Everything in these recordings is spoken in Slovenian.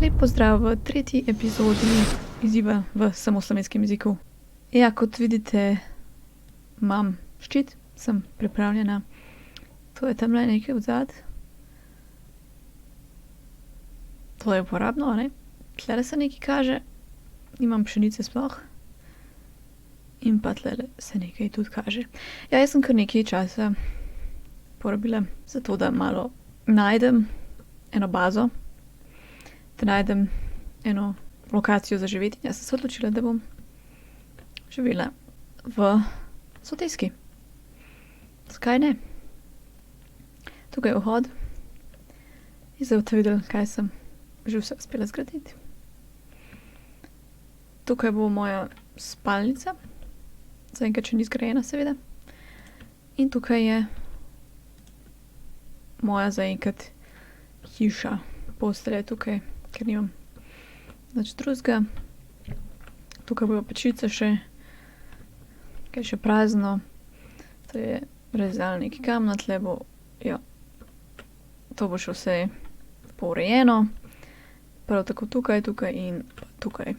Lep pozdrav v tretji epizodi izziva v samo slovenskem jeziku. Ja, kot vidite, imam ščit, sem pripravljena. To je tamle nekaj odzad. To je uporabno, ne? Tlele se nekaj kaže, nimam pšenice sploh. In pa tlele se nekaj tudi kaže. Ja, jaz sem kar nekaj časa porabila za to, da malo najdem eno bazo, da najdem eno lokacijo za živeti. Jaz sem se odločila, da bom živela v Soteski. Zakaj ne? Tukaj je vhod. In zdaj boste videli, kaj sem že vse uspela zgraditi. Tukaj bo moja spalnica. Zaenkrat še ni zgrajena, seveda. In tukaj je moja zaenkrat hiša. Postelja je tukaj, ker nimam nič drugega. Tukaj bojo pečice še, kaj še prazno. To je rezalnik kamna, tle bo, ja, to bo še vse pourejeno. Prav tako tukaj in tukaj.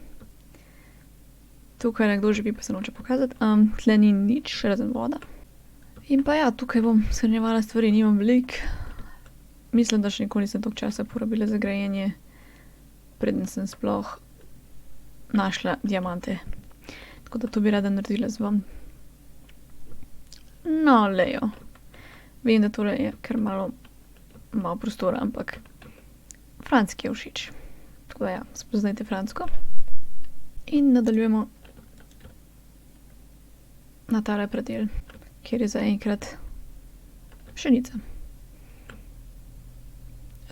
Tukaj nekdo živi, pa se noče pokazati. Tle ni nič, razen voda. In pa ja, tukaj bom shranjevala stvari, nimam veliko. Mislim, da še nikoli nisem toliko časa porabila za grajenje, preden sem sploh našla diamante. Tako da to bi rada naredila z vam. No, lejo. Vem, da tole je kar malo prostora, ampak Franck je všeč. Tako da ja, spoznajte Francko. In nadaljujemo na tale predel, kjer je zaenkrat pšenica.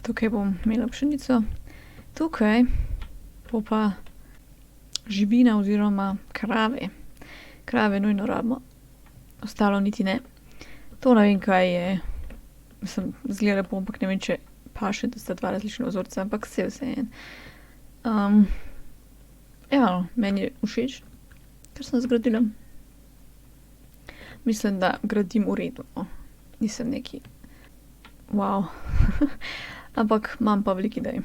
Tukaj bom imela pšenico. Tukaj bo pa živina oziroma krave. Krave nujno rabimo. Ostalo niti ne. To ne vem, kaj je. Mislim, zgleda lepo, ampak ne vem, če paše, da sta dva različna vzorca, ampak vseeno. Ja, meni je všeč, kar sem zgradila. Mislim, da gradim v redu, no. Nisem neki wow. Ampak imam pa veliko idej.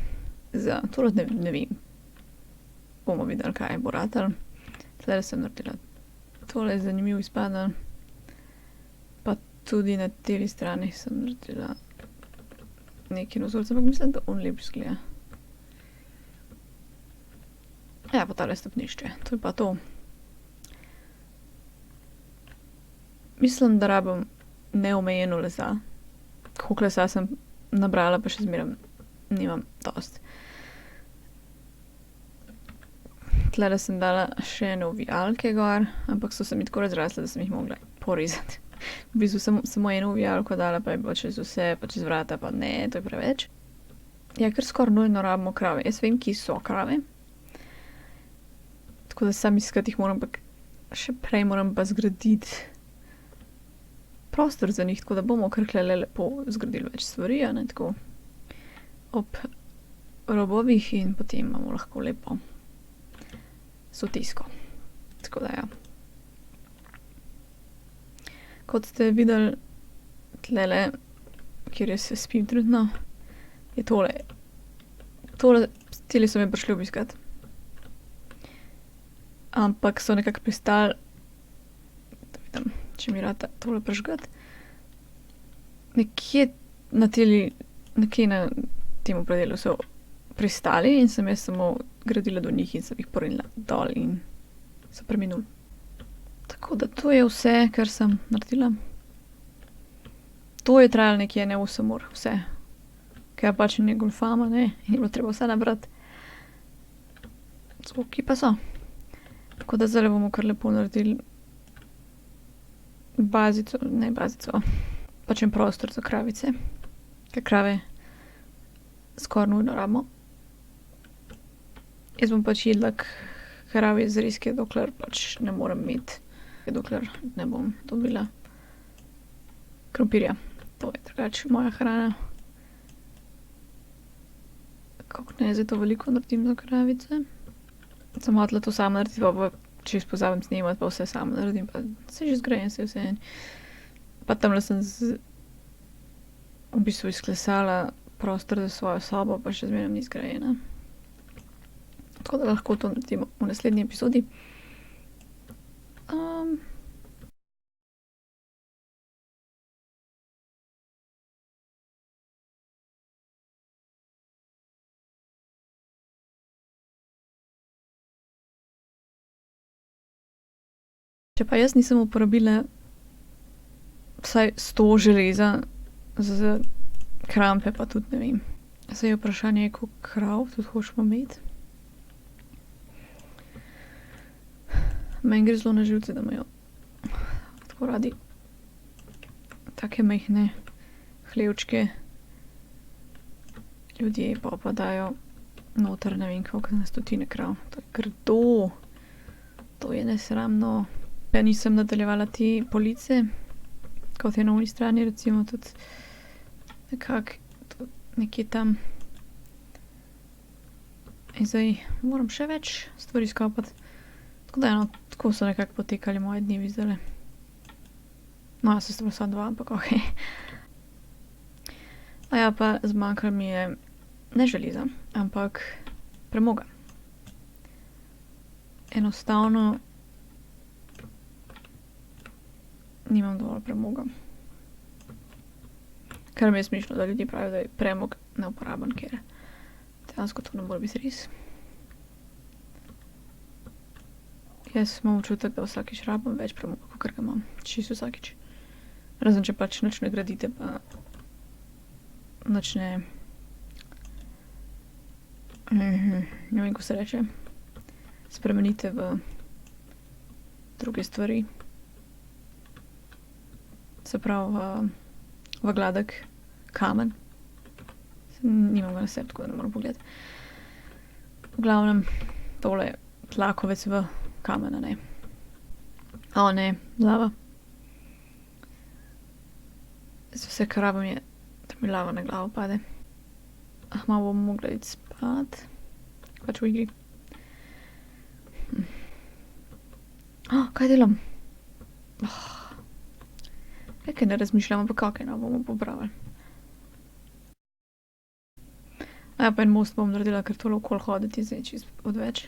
Za tole ne vem. Bomo videli, kaj bo ratalo. Tlele sem naredila. Tole je zanimiv izpaden. Pa tudi na tej strani sem naredila neki vzorec, ampak mislim, da on lep izgleda. Ja, pa tale stopnišče. To je pa to. Mislim, da rabim neomejeno lesa. Koliko lesa sem nabrala, pa še zmeraj nimam dosti. Tlele sem dala še ene ovijalke gor, ampak so se mi tako razrasle, da sem jih mogla porezati. V bistvu samo eno ovijalko dala, pa je bilo čez vse, pa čez vrata, pa ne, to je preveč. Ja, ker skoraj nujno rabimo krave. Jaz vem, kje so krave. Tako da sam iskati jih moram, pa še prej moram pa zgraditi prostor za njih, tako da bomo kar tlele lepo zgradili več stvari, a ne, tako ob robovih in potem imamo lahko lepo Sotesko. Tako da ja. Kot ste videli tlele, kjer jaz se spim trenutno, je tole. Tile so me prišli obiskat. Ampak so nekako pristali, da vidim, če mi rata tole prižgati. Nekje na temu predelu so pristali in sem jaz samo gradila do njih in sem jih porinila dol in so preminuli. Tako da to je vse, kar sem naredila. To je trajalo nekje 8 ur, vse. Ker pač ne golfama, ne, in je bilo treba vse nabrati. Zvoki pa so. Tako da zdaj bomo kar lepo naredili bazico, pač en prostor za kravice. Ker krave skoraj nujno rabimo. Jaz bom pač jedla kravje zrezke, dokler pač ne morem imeti, dokler ne bom dobila krompirja. To je drugače moja hrana. Kako ne, zdaj to veliko naredim za kravice. Sem hotela to sama narediti, pa če pozabim snemati, pa vse sama naredim, pa se že zgrajem, se vse. Pa tamle sem v bistvu izklesala prostor za svojo sobo, pa še zmeraj ni zgrajena. Tako da lahko to naredimo v naslednji epizodi. Če pa jaz nisem uporabila vsaj 100 železa za krampe, pa tudi ne vem. Zdaj je vprašanje, koliko krav tudi hočemo imeti. Meni gre zelo na živce, da imajo tako radi take majhne hlevčke. Ljudje pa dajo noter ne vem koliko na stotine krav. To je grdo. To je nesramno. Ja, nisem nadaljevala te police, kot je na oni strani, recimo tudi nekako nekje tam. In zdaj moram še več stvari skopati. Tako da eno, tako so nekako potekali moje dnevi zdajle. No, jaz sem samo 2, ampak okej. A ja, pa zmanjkalo mi je ne železa, ampak premoga. Enostavno nimam dovolj premoga. Kar mi je smešno, da ljudje pravijo, da je premog neuporaben, ker dejansko to ne more biti res. Jaz imam občutek, da vsakič rabim več premoga, kakor ga imam. Čisto vsakič. Razen, če pač nič ne gradite, pa nič ne... ne vem, ko se reče. Spremenite v druge stvari. Se pravi v gladek kamen. Nimam ga na sebi, tako da ne moram pogledati. V glavnem, tole je tlakovec v kamen, a ne. O ne, lava. Vse, kar rabim je, da mi lava na glavo pade. Malo bom mogla iti spat. Pač v igri. Kaj delam? Kaj ne razmišljam, ampak kakaj no bomo popravili. Ja, pa en most bom naredila, ker tole okoli hoditi zdaj čisto odveč.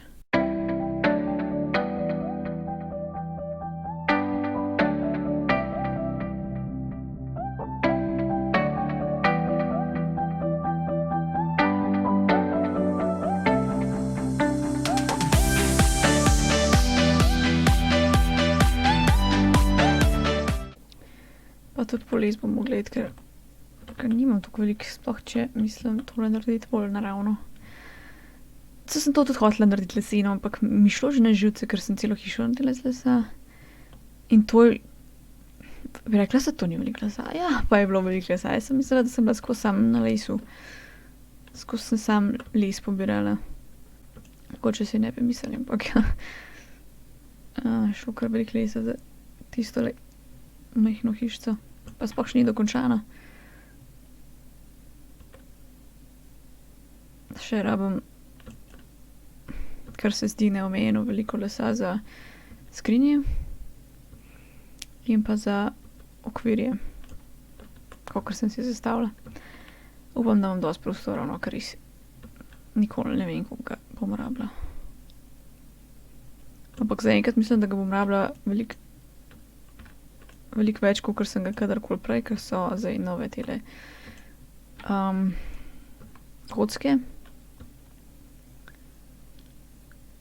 Pa tudi poles bom mogla iti, ker nimam tako veliko, sploh če mislim tole narediti bolj naravno. Saj sem to tudi hotela narediti leseno, ampak mi šlo že na živce, ker sem celo hišo naredila iz lesa. In to je... Bi rekla se, to ni veliko lesa. Ja, pa je bilo veliko lesa. Jaz sem mislila, da sem bila skozi sam na lesu. Skozi sem sam les pobirala. Mogoče si ne bi mislili, ampak ja. Šlo kar veliko lesa za tistole majhno hišco. Pa sploh še ni dokončana. Še rabim, kar se zdi neomejeno, veliko lesa za skrinje in pa za okvirje, kakor sem si zastavila. Upam, da imam dosti prostora, no, ker res nikoli ne vem, koliko ga bom rabila. Ampak zaenkrat mislim, da ga bom rabila veliko več, kakor sem ga kadarkoli prej, ker so zdaj nove tele kocke,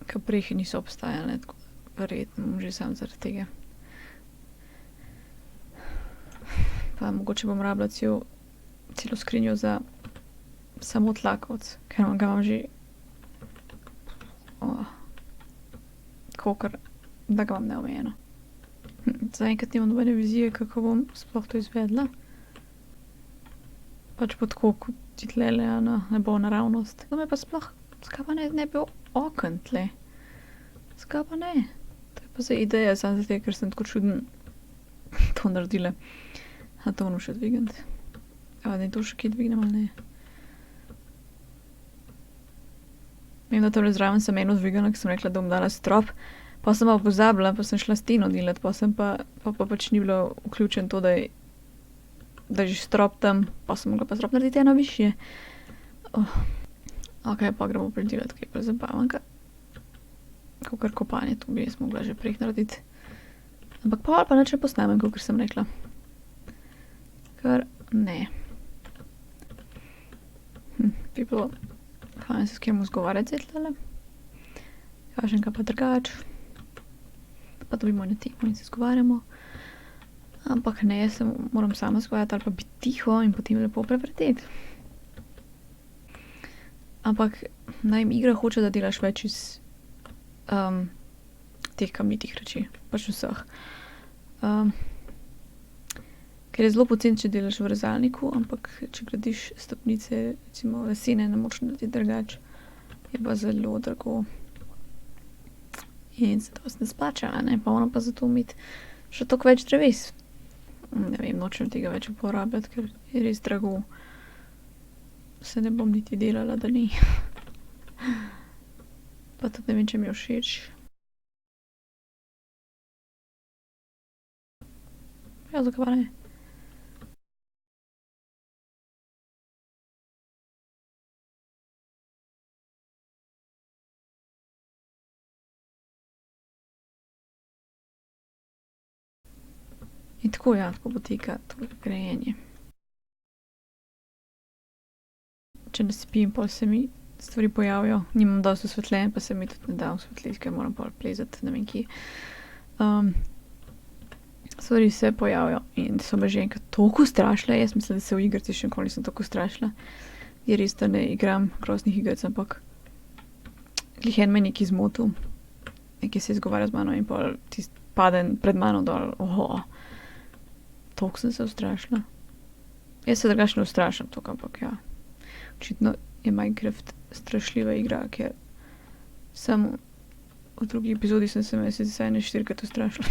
ki prej niso obstajale, tako verjetno že samo zaradi tega. Pa mogoče bom rabila celo skrinjo za samo tlakovec, ker ga imam že kakor, da ga imam neomejeno. Zaenkrat nimam nobene vizije, kako bom sploh to izvedla. Pač pa tako, kot ti tlele, ne bo naravnost. To me pa sploh, skaj pa ne bi oken tle. Skaj pa ne. To je pa zdaj ideja, samo zato, ker sem tako čudno to naredila. A to ono še dvigniti. A ne to še kje dvignem ali ne. Vem, da tole zraven sem eno dvigala, ker sem rekla, da bom dala strop. Pa sem pa pozabila, pa sem šla steno delati, pa pač ni bilo vključen to, da je že strop tam, pa sem mogla pa strop narediti eno višje. Ok, pa gremo predelati kaj prezabavanka. kakor kopanje, to bi jaz mogla že prej narediti. Ampak pol pa nič ne posnamem, kakor sem rekla. Ker ne. Bi bilo fajn se s kjem zgovarjati zdajle. Kažem pa drugač. Pa dobimo na temo in se zgovarjamo. Ampak ne, jaz se moram sama zgovarjati ali pa biti tiho in potem lepo prevrteti. Ampak igra hoče, da delaš več iz teh kamnitih reči, pač vseh. Ker je zelo poceni, če delaš v rezalniku, ampak če gradiš stopnice, recimo lesene, ne moč narediti drugače, je pa zelo drago. In se dosti ne splača, a ne, pa moram pa zato imeti še toliko več dreves. Ne vem, nočem tega več uporabljati, ker je res drago. Se ne bom niti delala, da ni. Pa tudi ne vem, če mi je všeč. Ja, zakaj pa ne? In tako, ja, tako poteka to grajenje. Če ne spim, pol se mi stvari pojavijo. Nimam dosti osvetljenja, pa se mi tudi ne da osvetliti, ker moram pol plezati ne vem kje. Stvari se pojavijo in so me že enkrat toliko strašile. Jaz mislim, da se v igrici še nikoli nisem tako strašila. Je res, da ne igram groznih igric, ampak glih en me je nekaj zmotil. Nekaj se je izgovarjal z mano in pol padem pred mano dol. Toliko sem se ustrašila. Jaz se drugače ne ustrašim toliko, ampak ja. Očitno je Minecraft strašljiva igra, ker samo v drugi epizodi sem se vsaj 4-krat ustrašila.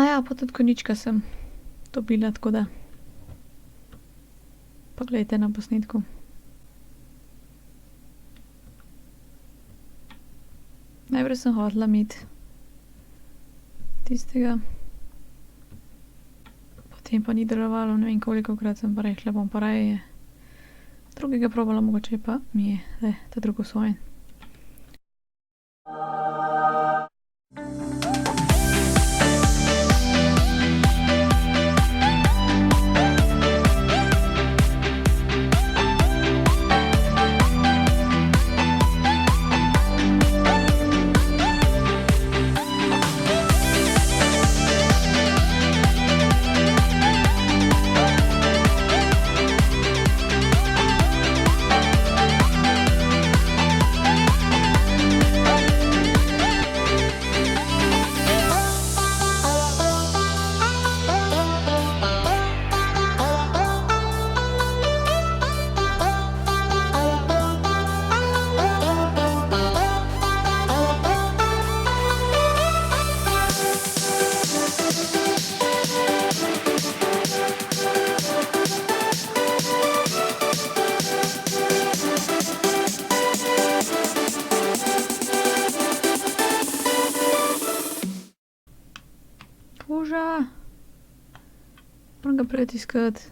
Ja, pa tudi konjička sem dobila, tako da poglejte na posnetku. Najprej sem hotela imeti tistega, potem pa ni delovalo, ne vem kolikokrat sem pa rekla, bom pa raje drugega probala, mogoče pa mi je ta drugo svojen. Kuža. Moram ga prejeti iskat.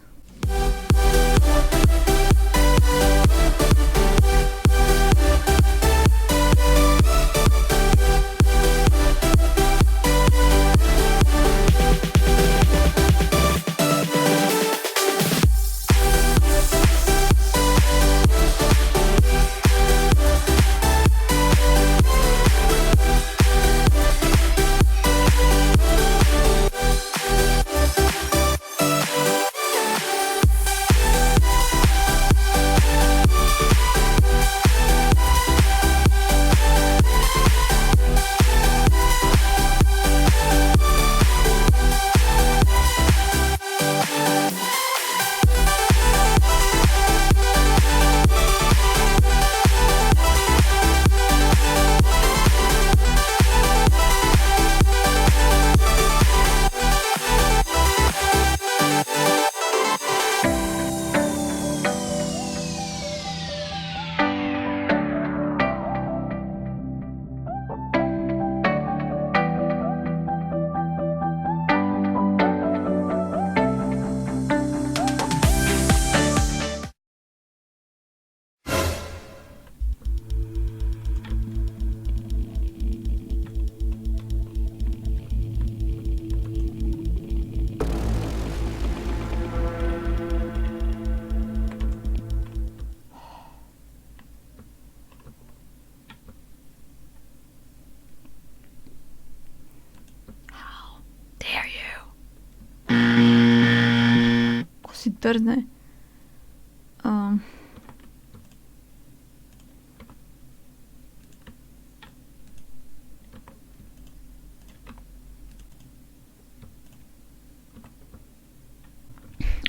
trzne.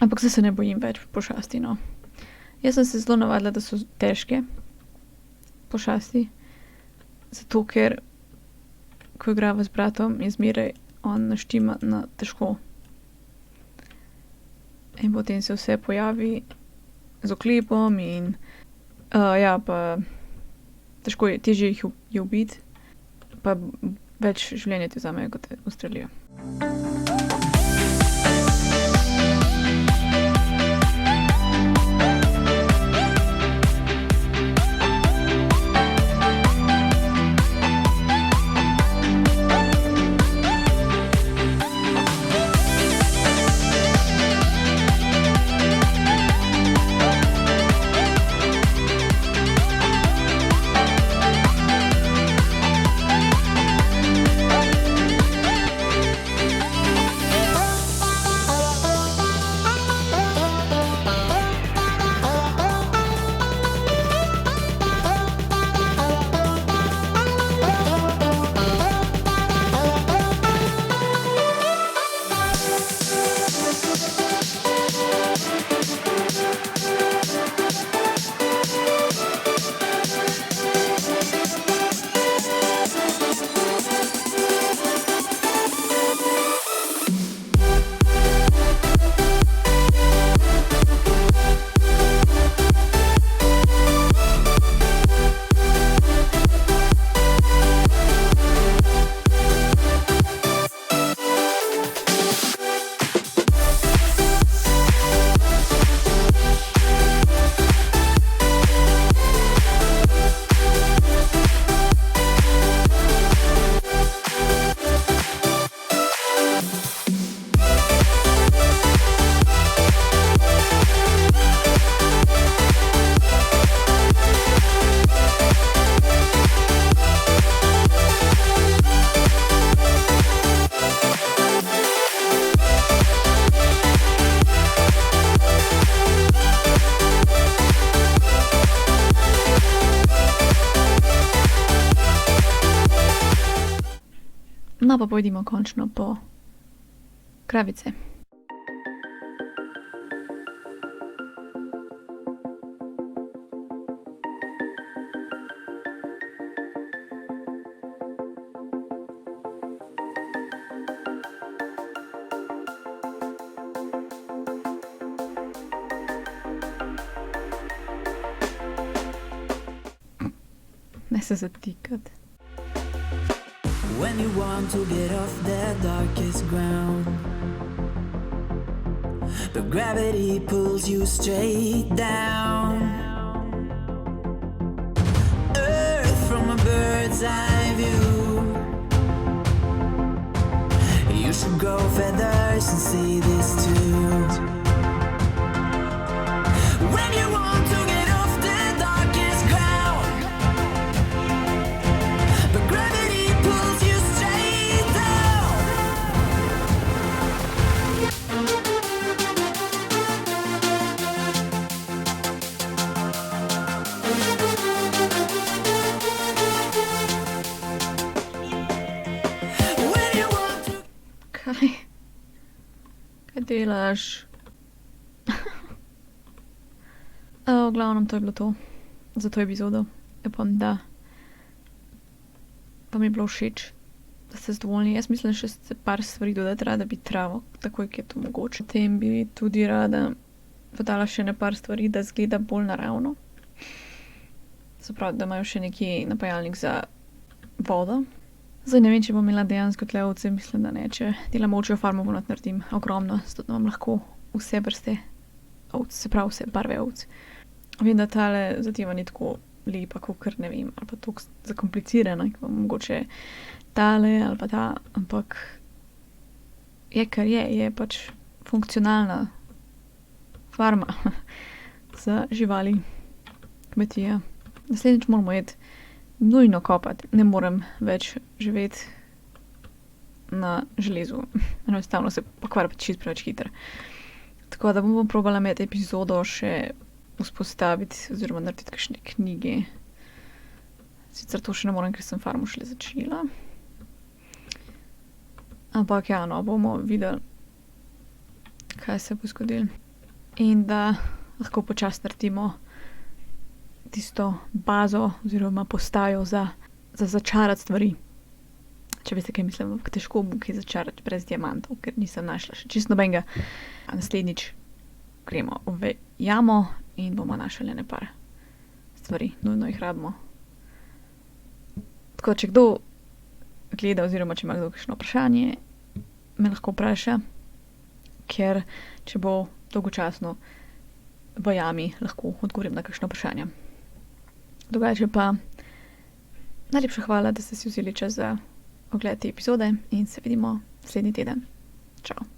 Ampak zdaj se ne bojim več pošasti, no. Jaz sem se zelo navadila, da so težke pošasti, zato ker ko igrava z bratom, je zmeraj on naštima na težko. In potem se vse pojavi z oklepom in ja, pa težko je, težje jih je ubiti, pa več življenja ti vzamejo, kot te ustrelijo. No, pa pojdimo končno po kravice. Ne se zatikati. When you want to get off the darkest ground, but gravity pulls you straight down. Earth from a bird's eye view. You should grow feathers and see this too. When you want to get off the darkest ground, but gravity pulls you straight down. When you want to... Kaj? Kaj delaš? V glavnem, to je bilo to za to epizodo. Upam, da vam je bilo všeč, da ste zadovoljni. Jaz mislim, da še se par stvari dodati rada bi travo, takoj, ki je to mogoče. Potem bi tudi rada dodala še par stvari, da zgleda bolj naravno. Se pravi, da imajo še neki napajalnik za vodo. Zdaj ne vem, če bom imela dejansko tle ovce, mislim, da ne. Če delam ovčjo farmo, bom naredim ogromno, zato da imam lahko vse vrste ovc, se pravi vse barve ovc. Vem, da tale zadeva ni tako lepa, kakor ne vem, ali pa tako zakomplicirana, kot mogoče tale ali pa ta, ampak je, kar je pač funkcionalna farma za živali, kmetija. Naslednjič moramo iti nujno kopati, ne morem več živeti na železu. Enostavno se pokvari čisto preveč hitro. Tako da bom probala med epizodo še vzpostaviti oziroma narediti kakšne knjige. Sicer to še ne morem, ker sem farmo šele začela. Ampak ja, no, bomo videli, kaj se bo zgodilo. In da lahko počasi naredimo tisto bazo oziroma postajo za začarati stvari. Če veste, kaj mislim, težko bo kaj začarati brez diamantov, ker nisem našla še čisto nobenega. Naslednjič gremo v jamo in bomo našli ene par stvari, nujno jih rabimo. Tako, če kdo gleda oziroma če ima kdo kakšno vprašanje, me lahko vpraša, ker če bo dolgočasno v jami, lahko odgovorim na kakšno vprašanje. Drugače pa najlepša hvala, da ste si vzeli čas za ogled te epizode in se vidimo naslednji teden. Čau.